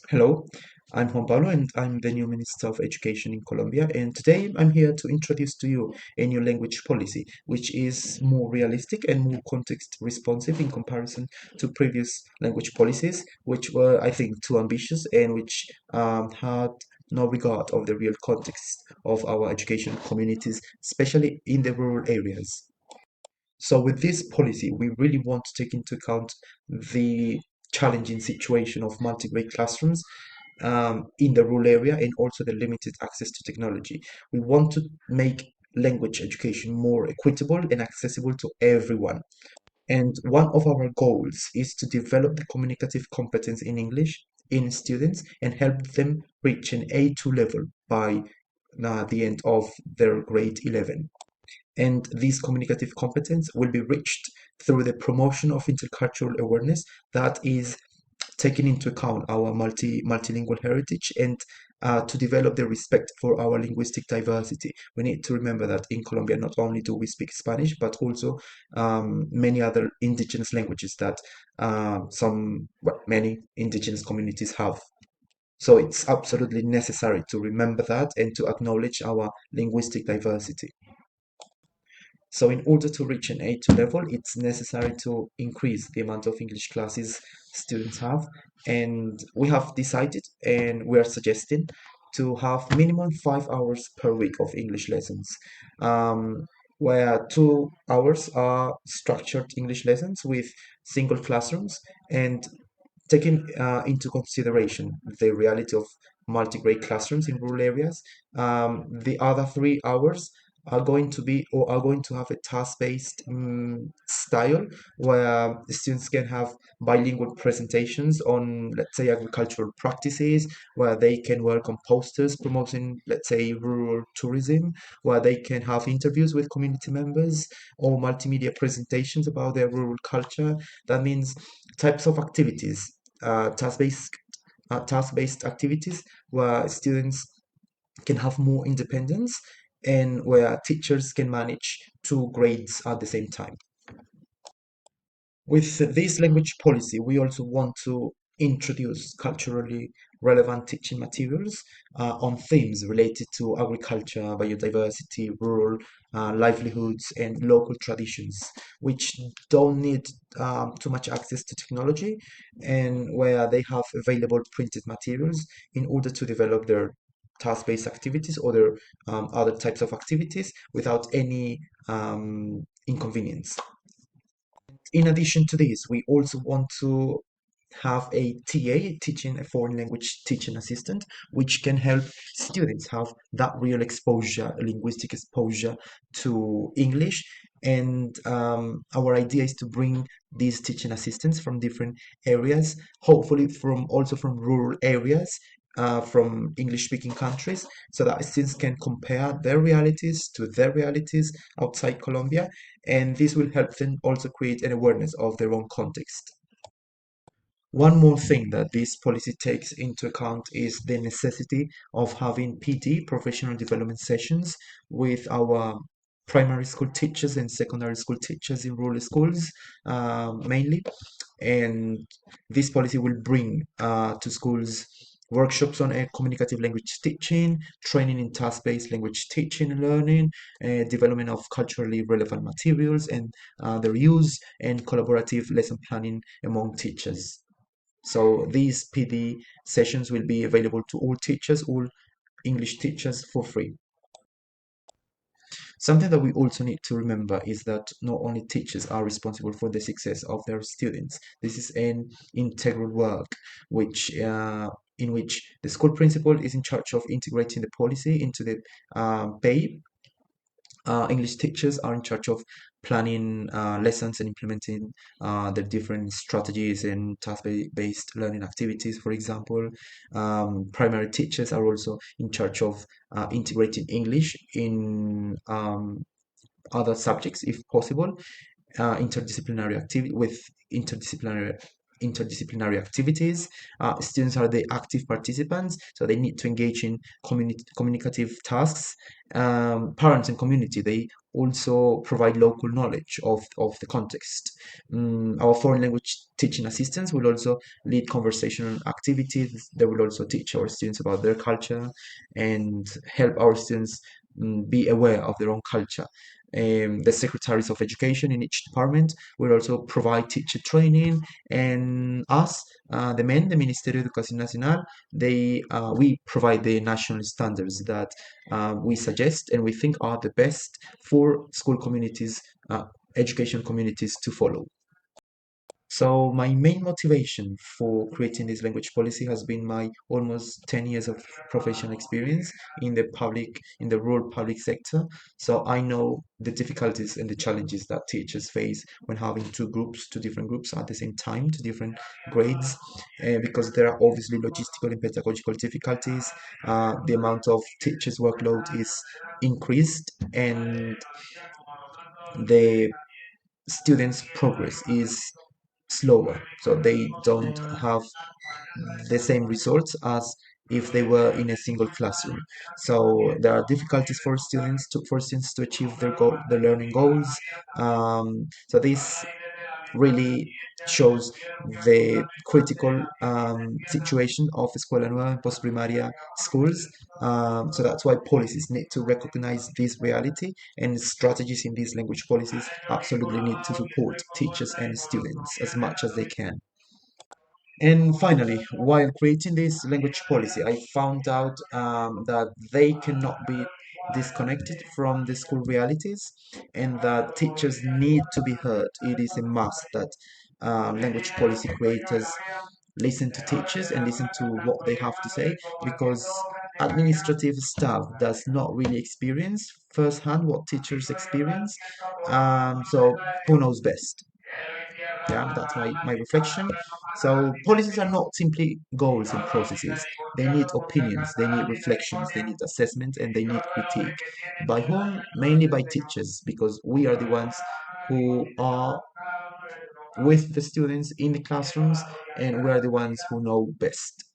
Hello, I'm Juan Pablo and I'm the new Minister of Education in Colombia. And today I'm here to introduce to you a new language policy, which is more realistic and more context responsive in comparison to previous language policies, which were, I think, too ambitious and which had no regard of the real context of our education communities, especially in the rural areas. So with this policy, we really want to take into account the challenging situation of multi-grade classrooms in the rural area and also the limited access to technology. We want to make language education more equitable and accessible to everyone. And one of our goals is to develop the communicative competence in English in students and help them reach an A2 level by the end of their grade 11. And this communicative competence will be reached through the promotion of intercultural awareness that is taking into account our multilingual heritage and to develop the respect for our linguistic diversity. We need to remember that in Colombia, not only do we speak Spanish, but also many other indigenous languages that many indigenous communities have. So it's absolutely necessary to remember that and to acknowledge our linguistic diversity. So in order to reach an A2 level, it's necessary to increase the amount of English classes students have. And we have decided and we are suggesting to have minimum 5 hours per week of English lessons, um, where 2 hours are structured English lessons with single classrooms and taking into consideration the reality of multi-grade classrooms in rural areas, the other 3 hours are going to be or are going to have a task-based style where the students can have bilingual presentations on, let's say, agricultural practices, where they can work on posters promoting, let's say, rural tourism, where they can have interviews with community members or multimedia presentations about their rural culture. That means types of activities, task-based activities where students can have more independence and where teachers can manage two grades at the same time. With this language policy, we also want to introduce culturally relevant teaching materials on themes related to agriculture, biodiversity, rural livelihoods, and local traditions, which don't need too much access to technology and where they have available printed materials in order to develop their task-based activities or their other types of activities without any inconvenience. In addition to this, we also want to have a TA, teaching a foreign language teaching assistant, which can help students have that real exposure, linguistic exposure to English. And our idea is to bring these teaching assistants from different areas, hopefully from also from rural areas, from English-speaking countries, so that students can compare their realities to their realities outside Colombia, and this will help them also create an awareness of their own context. One more thing that this policy takes into account is the necessity of having PD, professional development sessions, with our primary school teachers and secondary school teachers in rural schools, mainly. And this policy will bring to schools workshops on communicative language teaching, training in task-based language teaching and learning, development of culturally relevant materials and their use, and collaborative lesson planning among teachers. So these PD sessions will be available to all teachers, all English teachers for free. Something that we also need to remember is that not only teachers are responsible for the success of their students. This is an integral work, which in which the school principal is in charge of integrating the policy into the pay. English teachers are in charge of planning lessons and implementing the different strategies and task-based learning activities, for example. Primary teachers are also in charge of integrating English in other subjects if possible, interdisciplinary activity with interdisciplinary activities. Students are the active participants, so they need to engage in communicative tasks. Parents and community, they also provide local knowledge of the context. Our foreign language teaching assistants will also lead conversational activities. They will also teach our students about their culture and help our students be aware of their own culture. The secretaries of education in each department will also provide teacher training, and us, the MEN, the Ministerio de Educación Nacional, we provide the national standards that we suggest and we think are the best for school communities, education communities to follow. So my main motivation for creating this language policy has been my almost 10 years of professional experience in the rural public sector. So I know the difficulties and the challenges that teachers face when having two different groups at the same time, two different grades, because there are obviously logistical and pedagogical difficulties. The amount of teachers' workload is increased, and the students' progress is slower, so they don't have the same results as if they were in a single classroom. So there are difficulties for students to achieve their learning goals. So this really shows the critical situation of Escuela Nueva and Postprimaria schools. So that's why policies need to recognize this reality, and strategies in these language policies absolutely need to support teachers and students as much as they can. And finally, while creating this language policy, I found out that they cannot be disconnected from the school realities, and that teachers need to be heard. It is a must that language policy creators listen to teachers and listen to what they have to say, because administrative staff does not really experience firsthand what teachers experience. So who knows best? Yeah, that's my reflection. So policies are not simply goals and processes. They need opinions, they need reflections, they need assessment, and they need critique. By whom? Mainly by teachers, because we are the ones who are with the students in the classrooms, and we are the ones who know best.